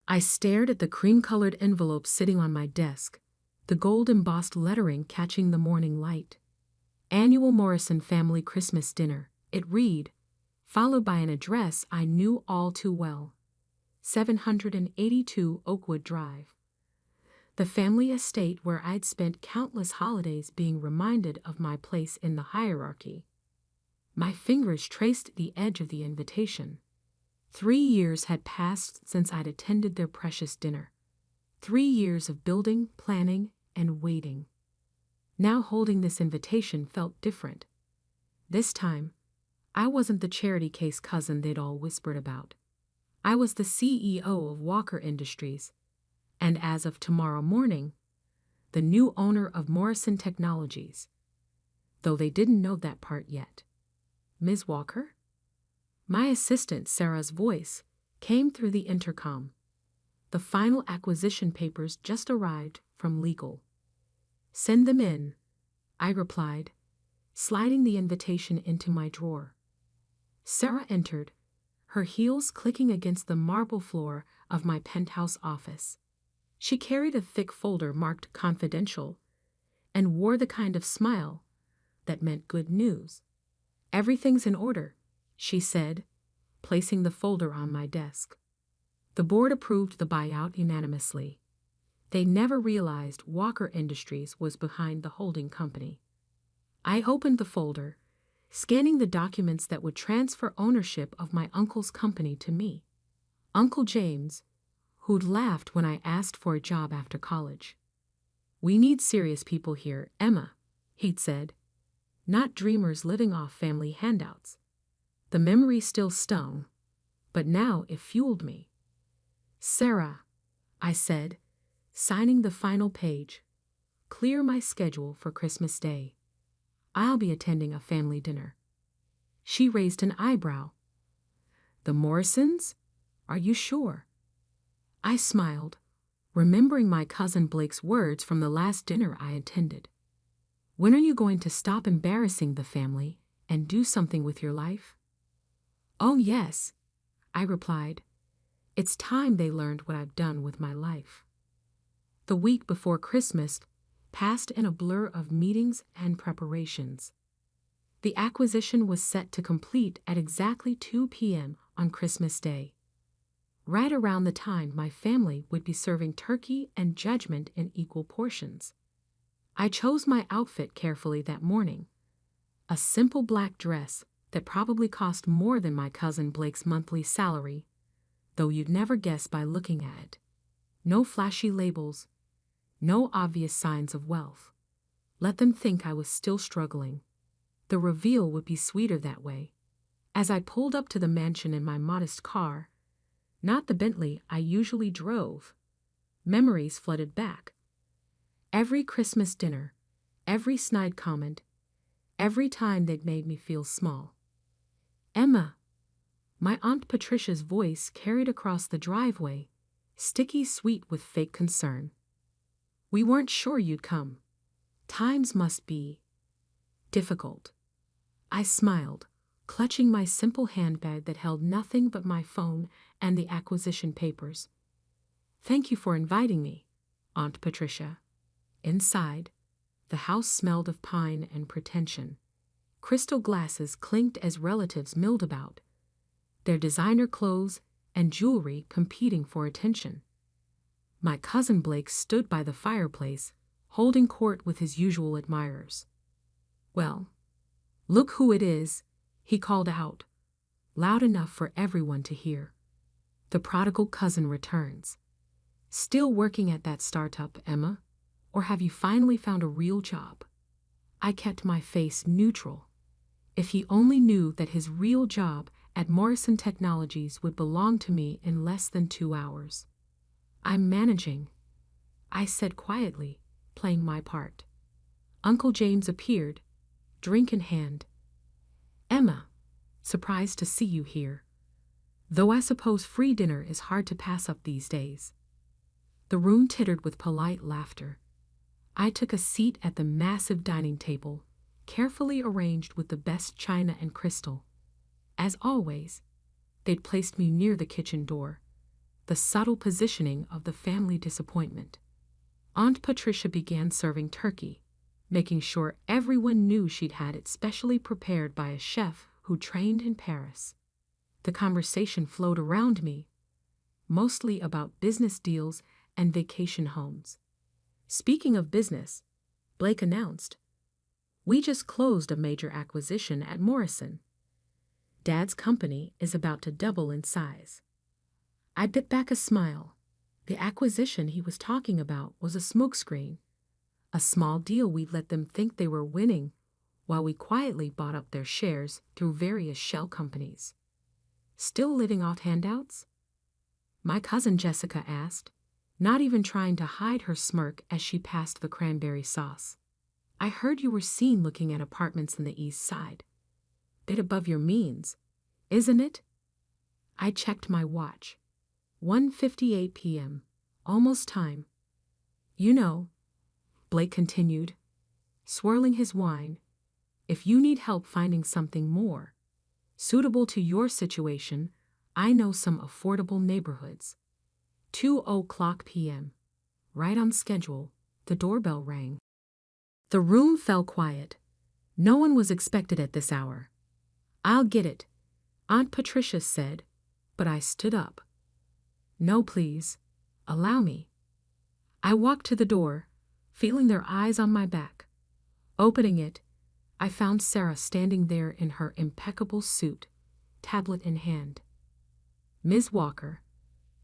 I stared at the cream-colored envelope sitting on my desk, the gold-embossed lettering catching the morning light. Annual Morrison Family Christmas Dinner, it read, followed by an address I knew all too well. 782 Oakwood Drive. The family estate where I'd spent countless holidays being reminded of my place in the hierarchy. My fingers traced the edge of the invitation. 3 years had passed since I'd attended their precious dinner. 3 years of building, planning, and waiting. Now holding this invitation felt different. This time, I wasn't the charity case cousin they'd all whispered about. I was the CEO of Walker Industries, and as of tomorrow morning, the new owner of Morrison Technologies. Though they didn't know that part yet. Ms. Walker? My assistant, Sarah's voice, came through the intercom. The final acquisition papers just arrived from legal. Send them in, I replied, sliding the invitation into my drawer. Sarah entered, her heels clicking against the marble floor of my penthouse office. She carried a thick folder marked confidential and wore the kind of smile that meant good news. Everything's in order, she said, placing the folder on my desk. The board approved the buyout unanimously. They never realized Walker Industries was behind the holding company. I opened the folder, scanning the documents that would transfer ownership of my uncle's company to me. Uncle James, who'd laughed when I asked for a job after college. We need serious people here, Emma, he'd said, not dreamers living off family handouts. The memory still stung, but now it fueled me. Sarah, I said, signing the final page, clear my schedule for Christmas Day. I'll be attending a family dinner. She raised an eyebrow. The Morrisons? Are you sure? I smiled, remembering my cousin Blake's words from the last dinner I attended. When are you going to stop embarrassing the family and do something with your life? Oh, yes, I replied. It's time they learned what I've done with my life. The week before Christmas passed in a blur of meetings and preparations. The acquisition was set to complete at exactly 2 p.m. on Christmas Day. Right around the time my family would be serving turkey and judgment in equal portions. I chose my outfit carefully that morning. A simple black dress that probably cost more than my cousin Blake's monthly salary, though you'd never guess by looking at it. No flashy labels, no obvious signs of wealth. Let them think I was still struggling. The reveal would be sweeter that way. As I pulled up to the mansion in my modest car, not the Bentley I usually drove, memories flooded back. Every Christmas dinner, every snide comment, every time they'd made me feel small. Emma, my Aunt Patricia's voice carried across the driveway, sticky sweet with fake concern. We weren't sure you'd come. Times must be difficult. I smiled, clutching my simple handbag that held nothing but my phone and the acquisition papers. Thank you for inviting me, Aunt Patricia. Inside, the house smelled of pine and pretension. Crystal glasses clinked as relatives milled about, their designer clothes and jewelry competing for attention. My cousin Blake stood by the fireplace, holding court with his usual admirers. Well, look who it is, he called out, loud enough for everyone to hear. The prodigal cousin returns. Still working at that startup, Emma? Or have you finally found a real job? I kept my face neutral. If he only knew that his real job at Morrison Technologies would belong to me in less than 2 hours. I'm managing, I said quietly, playing my part. Uncle James appeared, drink in hand. Emma, surprised to see you here. Though I suppose free dinner is hard to pass up these days. The room tittered with polite laughter. I took a seat at the massive dining table, carefully arranged with the best china and crystal. As always, they'd placed me near the kitchen door, the subtle positioning of the family disappointment. Aunt Patricia began serving turkey, making sure everyone knew she'd had it specially prepared by a chef who trained in Paris. The conversation flowed around me, mostly about business deals and vacation homes. Speaking of business, Blake announced, "We just closed a major acquisition at Morrison. Dad's company is about to double in size." I bit back a smile. The acquisition he was talking about was a smokescreen, a small deal we'd let them think they were winning while we quietly bought up their shares through various shell companies. "Still living off handouts?" my cousin Jessica asked, not even trying to hide her smirk as she passed the cranberry sauce. "I heard you were seen looking at apartments in the East Side. Bit above your means, isn't it?" I checked my watch. 1:58 p.m. Almost time. "You know," Blake continued, swirling his wine, "if you need help finding something more suitable to your situation, I know some affordable neighborhoods." 2:00 p.m. Right on schedule, the doorbell rang. The room fell quiet. No one was expected at this hour. "I'll get it," Aunt Patricia said, but I stood up. "No, please. Allow me." I walked to the door, feeling their eyes on my back. Opening it, I found Sarah standing there in her impeccable suit, tablet in hand. "Ms. Walker,"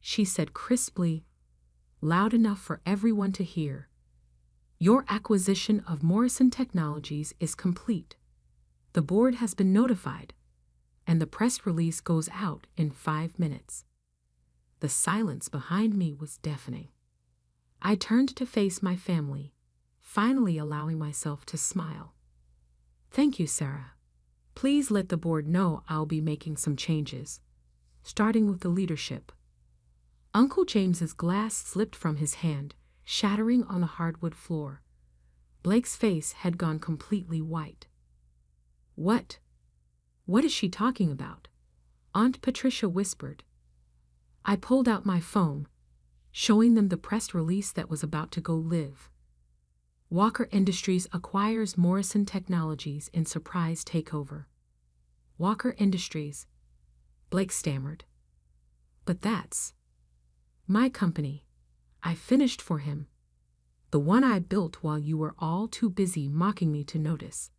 she said crisply, loud enough for everyone to hear, "your acquisition of Morrison Technologies is complete. The board has been notified, and the press release goes out in 5 minutes." The silence behind me was deafening. I turned to face my family, finally allowing myself to smile. "Thank you, Sarah. Please let the board know I'll be making some changes, starting with the leadership." Uncle James's glass slipped from his hand, shattering on the hardwood floor. Blake's face had gone completely white. What is she talking about?" Aunt Patricia whispered. I pulled out my phone, showing them the press release that was about to go live. "Walker Industries acquires Morrison Technologies in surprise takeover." "Walker Industries," Blake stammered. "But that's my company. I finished for him. The one I built while you were all too busy mocking me to notice.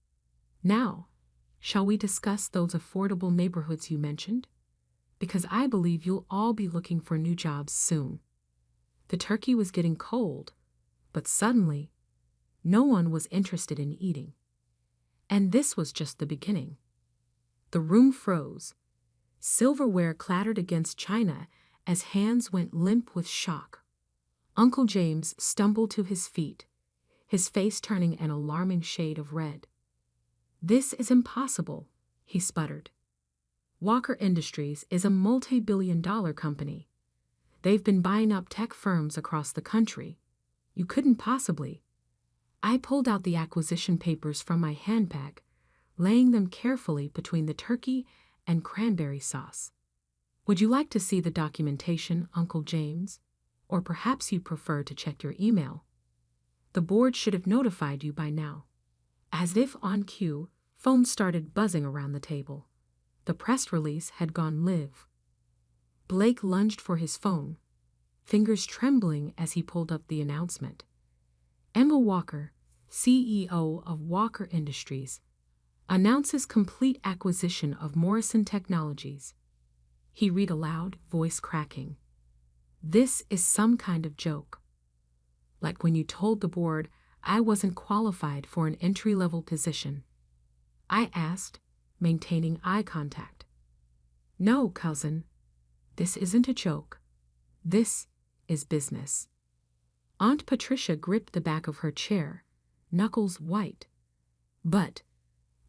Now, shall we discuss those affordable neighborhoods you mentioned? Because I believe you'll all be looking for new jobs soon." The turkey was getting cold, but suddenly, no one was interested in eating. And this was just the beginning. The room froze. Silverware clattered against china as hands went limp with shock. Uncle James stumbled to his feet, his face turning an alarming shade of red. "This is impossible," he sputtered. "Walker Industries is a multi-billion-dollar company. They've been buying up tech firms across the country. You couldn't possibly." I pulled out the acquisition papers from my handbag, laying them carefully between the turkey and cranberry sauce. "Would you like to see the documentation, Uncle James? Or perhaps you prefer to check your email? The board should have notified you by now." As if on cue, phone started buzzing around the table. The press release had gone live. Blake lunged for his phone, fingers trembling as he pulled up the announcement. "Emma Walker, CEO of Walker Industries, announces complete acquisition of Morrison Technologies." He read aloud, voice cracking. "This is some kind of joke. Like when you told the board I wasn't qualified for an entry-level position." I asked, maintaining eye contact. "No, cousin. This isn't a joke. This is business." Aunt Patricia gripped the back of her chair, knuckles white. But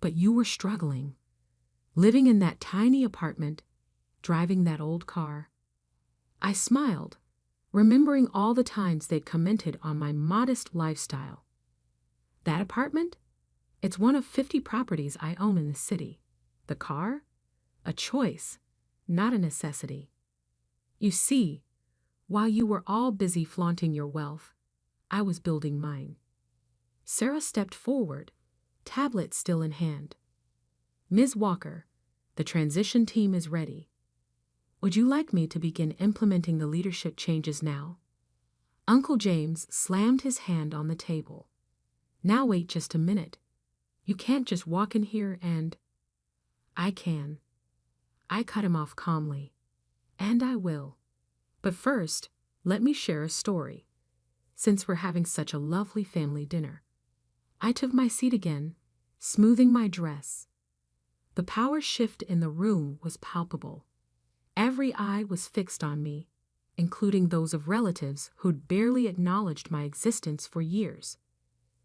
you were struggling. Living in that tiny apartment, driving that old car." I smiled, remembering all the times they'd commented on my modest lifestyle. "That apartment? It's one of 50 properties I own in the city. The car? A choice, not a necessity. You see, While you were all busy flaunting your wealth, I was building mine. Sarah stepped forward, tablet still in hand. Ms. Walker, the transition team is ready. Would you like me to begin implementing the leadership changes now? Uncle James slammed his hand on the table. Now wait just a minute. You can't just walk in here and... I can. I cut him off calmly. And I will. But first, let me share a story, since we're having such a lovely family dinner. I took my seat again, smoothing my dress. The power shift in the room was palpable. Every eye was fixed on me, including those of relatives who'd barely acknowledged my existence for years.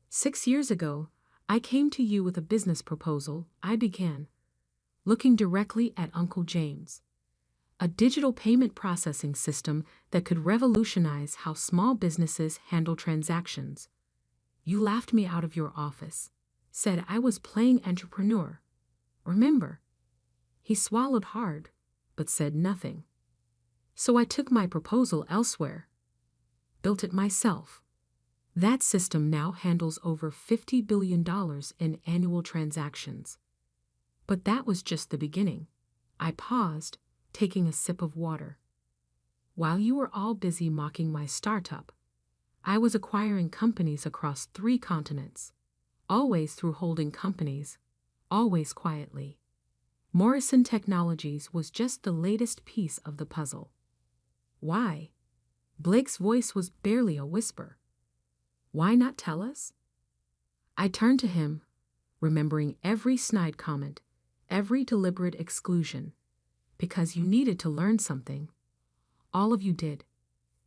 6 years ago, I came to you with a business proposal. I began, looking directly at Uncle James. A digital payment processing system that could revolutionize how small businesses handle transactions. You laughed me out of your office, said I was playing entrepreneur. Remember? He swallowed hard, but said nothing. So I took my proposal elsewhere. Built it myself. That system now handles over $50 billion in annual transactions. But that was just the beginning. I paused, taking a sip of water. While you were all busy mocking my startup, I was acquiring companies across 3 continents, always through holding companies, always quietly. Morrison Technologies was just the latest piece of the puzzle. Why? Blake's voice was barely a whisper. Why not tell us? I turned to him, remembering every snide comment, every deliberate exclusion, because you needed to learn something. All of you did.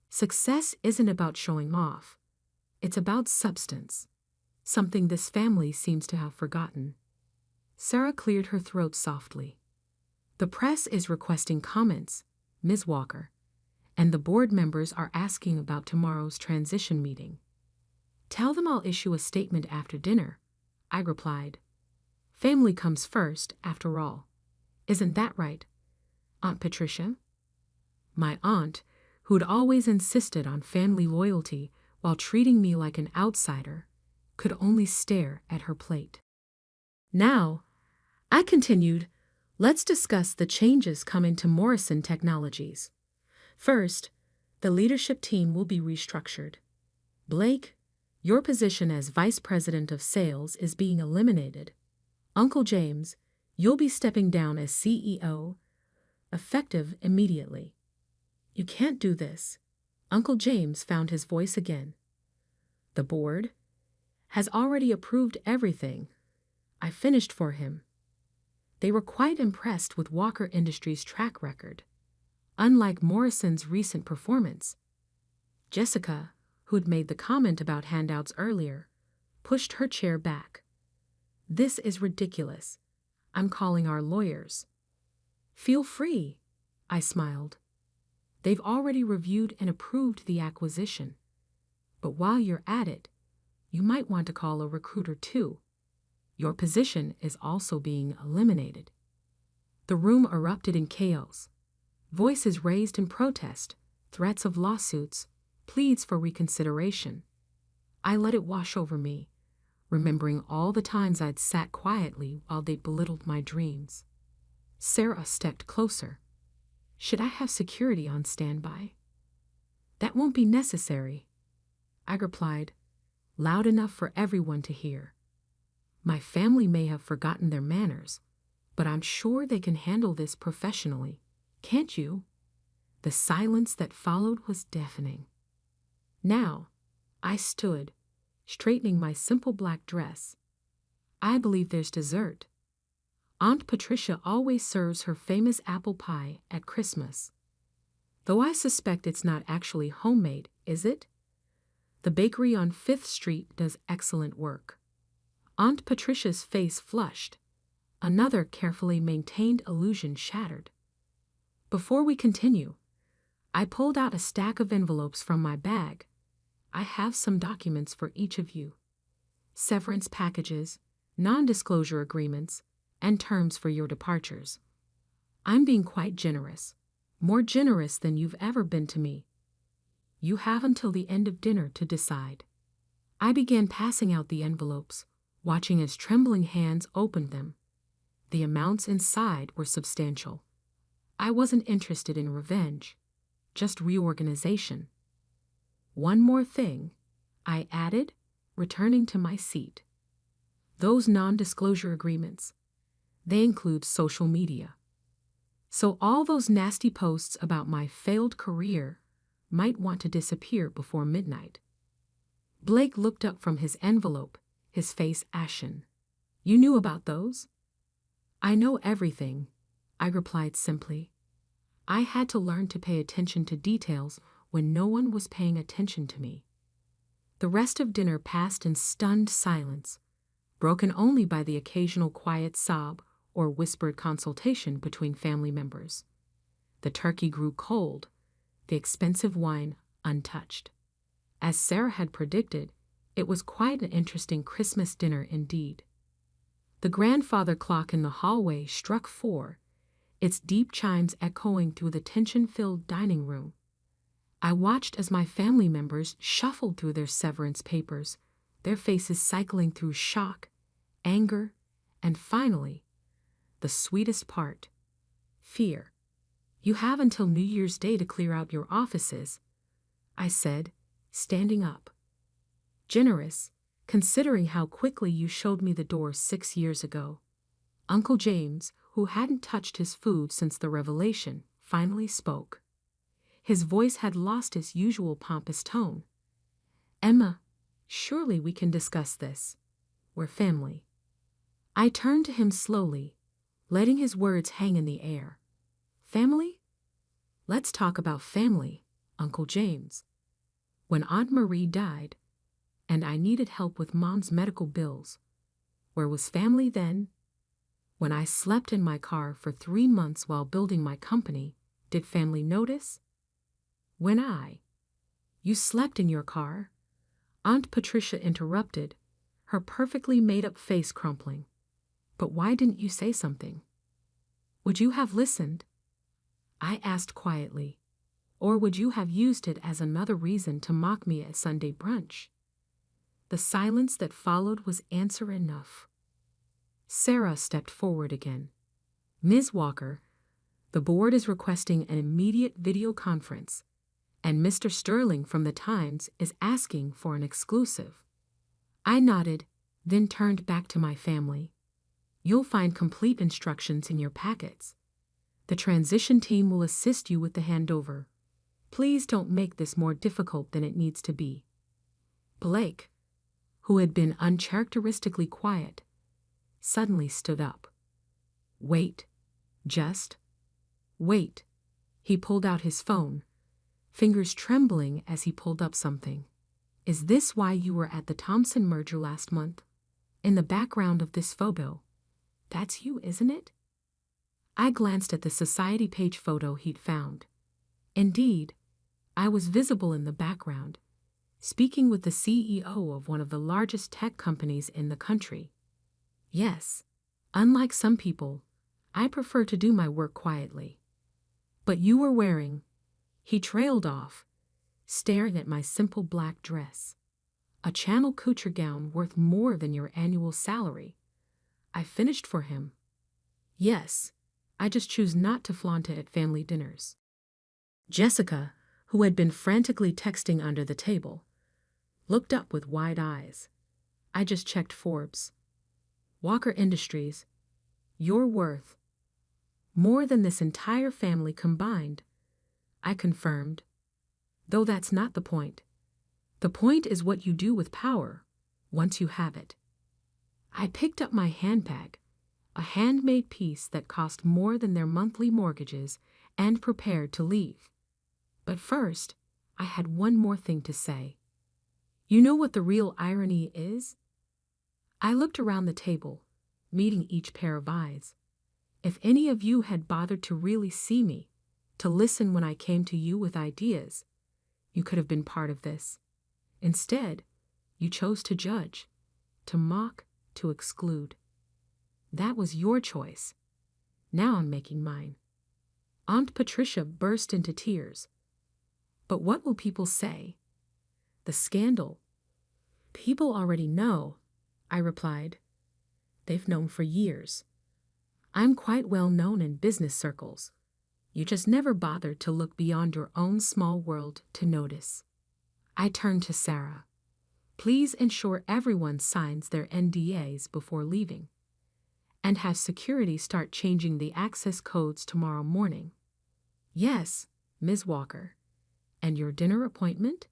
Success isn't about showing off. It's about substance, something this family seems to have forgotten. Sarah cleared her throat softly. The press is requesting comments, Ms. Walker, and the board members are asking about tomorrow's transition meeting. Tell them I'll issue a statement after dinner, I replied. Family comes first, after all. Isn't that right, Aunt Patricia? My aunt, who'd always insisted on family loyalty while treating me like an outsider, could only stare at her plate. Now, I continued, let's discuss the changes coming to Morrison Technologies. First, the leadership team will be restructured. Blake, your position as Vice President of Sales is being eliminated. Uncle James, you'll be stepping down as CEO, effective immediately. You can't do this. Uncle James found his voice again. The board has already approved everything. I finished for him. They were quite impressed with Walker Industries' track record. Unlike Morrison's recent performance, Jessica, who'd made the comment about handouts earlier, pushed her chair back. This is ridiculous. I'm calling our lawyers. Feel free, I smiled. They've already reviewed and approved the acquisition. But while you're at it, you might want to call a recruiter too. Your position is also being eliminated. The room erupted in chaos. Voices raised in protest, threats of lawsuits, pleads for reconsideration. I let it wash over me, remembering all the times I'd sat quietly while they belittled my dreams. Sarah stepped closer. Should I have security on standby? That won't be necessary, I replied, loud enough for everyone to hear. My family may have forgotten their manners, but I'm sure they can handle this professionally. Can't you? The silence that followed was deafening. Now, I stood, straightening my simple black dress. I believe there's dessert. Aunt Patricia always serves her famous apple pie at Christmas. Though I suspect it's not actually homemade, is it? The bakery on 5th Street does excellent work. Aunt Patricia's face flushed. Another carefully maintained illusion shattered. Before we continue, I pulled out a stack of envelopes from my bag. I have some documents for each of you. Severance packages, non-disclosure agreements, and terms for your departures. I'm being quite generous, more generous than you've ever been to me. You have until the end of dinner to decide. I began passing out the envelopes, watching as trembling hands opened them. The amounts inside were substantial. I wasn't interested in revenge, just reorganization. One more thing, I added, returning to my seat. Those non-disclosure agreements, they include social media. So all those nasty posts about my failed career might want to disappear before midnight. Blake looked up from his envelope, his face ashen. You knew about those? I know everything, I replied simply. I had to learn to pay attention to details when no one was paying attention to me. The rest of dinner passed in stunned silence, broken only by the occasional quiet sob or whispered consultation between family members. The turkey grew cold, the expensive wine untouched. As Sarah had predicted, it was quite an interesting Christmas dinner indeed. The grandfather clock in the hallway struck 4, its deep chimes echoing through the tension-filled dining room. I watched as my family members shuffled through their severance papers, their faces cycling through shock, anger, and finally, the sweetest part, fear. You have until New Year's Day to clear out your offices, I said, standing up. Generous, considering how quickly you showed me the door 6 years ago. Uncle James, who hadn't touched his food since the revelation, finally spoke. His voice had lost its usual pompous tone. Emma, surely we can discuss this. We're family. I turned to him slowly, letting his words hang in the air. Family? Let's talk about family, Uncle James. When Aunt Marie died, and I needed help with Mom's medical bills, where was family then? When I slept in my car for 3 months while building my company, did family notice? You slept in your car? Aunt Patricia interrupted, her perfectly made-up face crumpling. But why didn't you say something? Would you have listened? I asked quietly. Or would you have used it as another reason to mock me at Sunday brunch? The silence that followed was answer enough. Sarah stepped forward again. Ms. Walker, the board is requesting an immediate video conference, and Mr. Sterling from the Times is asking for an exclusive. I nodded, then turned back to my family. You'll find complete instructions in your packets. The transition team will assist you with the handover. Please don't make this more difficult than it needs to be. Blake, who had been uncharacteristically quiet, suddenly stood up. Wait. Just wait. He pulled out his phone, fingers trembling as he pulled up something. Is this why you were at the Thompson merger last month? In the background of this photo. That's you, isn't it? I glanced at the society page photo he'd found. Indeed, I was visible in the background, speaking with the CEO of one of the largest tech companies in the country. Yes, unlike some people, I prefer to do my work quietly. But you were wearing, he trailed off, staring at my simple black dress. A Channel couture gown worth more than your annual salary. I finished for him. Yes, I just choose not to flaunt it at family dinners. Jessica, who had been frantically texting under the table, looked up with wide eyes. I just checked Forbes. Walker Industries, you're worth more than this entire family combined, I confirmed. Though that's not the point. The point is what you do with power, once you have it. I picked up my handbag, a handmade piece that cost more than their monthly mortgages, and prepared to leave. But first, I had one more thing to say. You know what the real irony is? I looked around the table, meeting each pair of eyes. If any of you had bothered to really see me, to listen when I came to you with ideas, you could have been part of this. Instead, you chose to judge, to mock, to exclude. That was your choice. Now I'm making mine. Aunt Patricia burst into tears. But what will people say? The scandal. People already know, I replied. They've known for years. I'm quite well known in business circles. You just never bothered to look beyond your own small world to notice. I turned to Sarah. Please ensure everyone signs their NDAs before leaving. And have security start changing the access codes tomorrow morning. Yes, Ms. Walker. And your dinner appointment?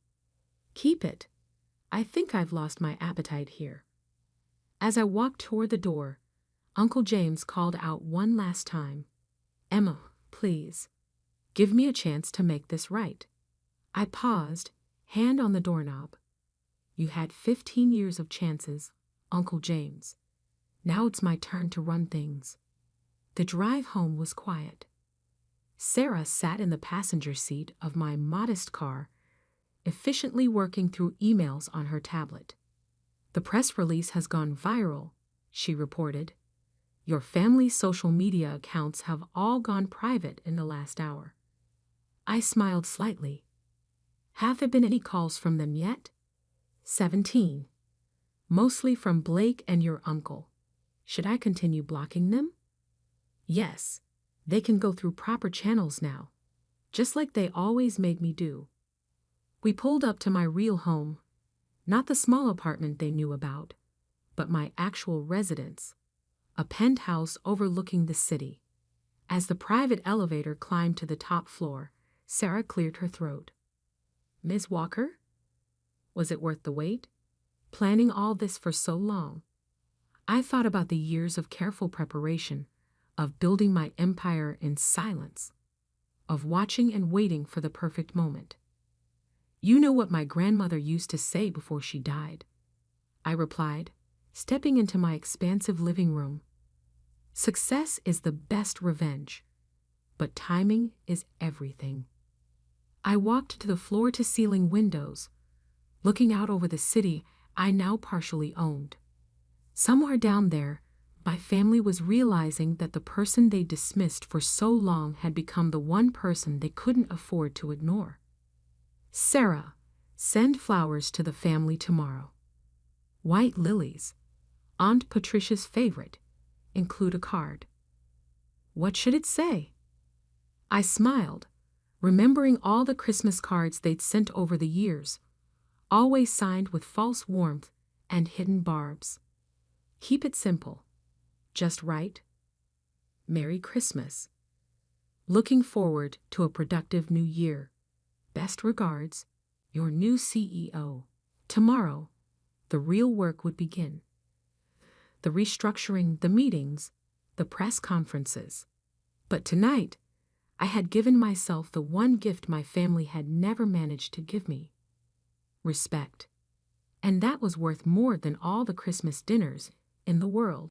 Keep it. I think I've lost my appetite here. As I walked toward the door, Uncle James called out one last time. Emma, please. Give me a chance to make this right. I paused, hand on the doorknob. You had 15 years of chances, Uncle James. Now it's my turn to run things. The drive home was quiet. Sarah sat in the passenger seat of my modest car, efficiently working through emails on her tablet. The press release has gone viral, she reported. Your family's social media accounts have all gone private in the last hour. I smiled slightly. Have there been any calls from them yet? 17. Mostly from Blake and your uncle. Should I continue blocking them? Yes, they can go through proper channels now, just like they always made me do. We pulled up to my real home, not the small apartment they knew about, but my actual residence, a penthouse overlooking the city. As the private elevator climbed to the top floor, Sarah cleared her throat. Ms. Walker? Was it worth the wait? Planning all this for so long? I thought about the years of careful preparation, of building my empire in silence, of watching and waiting for the perfect moment. You know what my grandmother used to say before she died, I replied, stepping into my expansive living room. Success is the best revenge, but timing is everything. I walked to the floor-to-ceiling windows, looking out over the city I now partially owned. Somewhere down there, my family was realizing that the person they dismissed for so long had become the one person they couldn't afford to ignore. Sarah, send flowers to the family tomorrow. White lilies, Aunt Patricia's favorite, include a card. What should it say? I smiled, remembering all the Christmas cards they'd sent over the years, always signed with false warmth and hidden barbs. Keep it simple. Just write, Merry Christmas. Looking forward to a productive new year. Best regards, your new CEO. Tomorrow, the real work would begin. The restructuring, the meetings, the press conferences. But tonight, I had given myself the one gift my family had never managed to give me. Respect. And that was worth more than all the Christmas dinners in the world.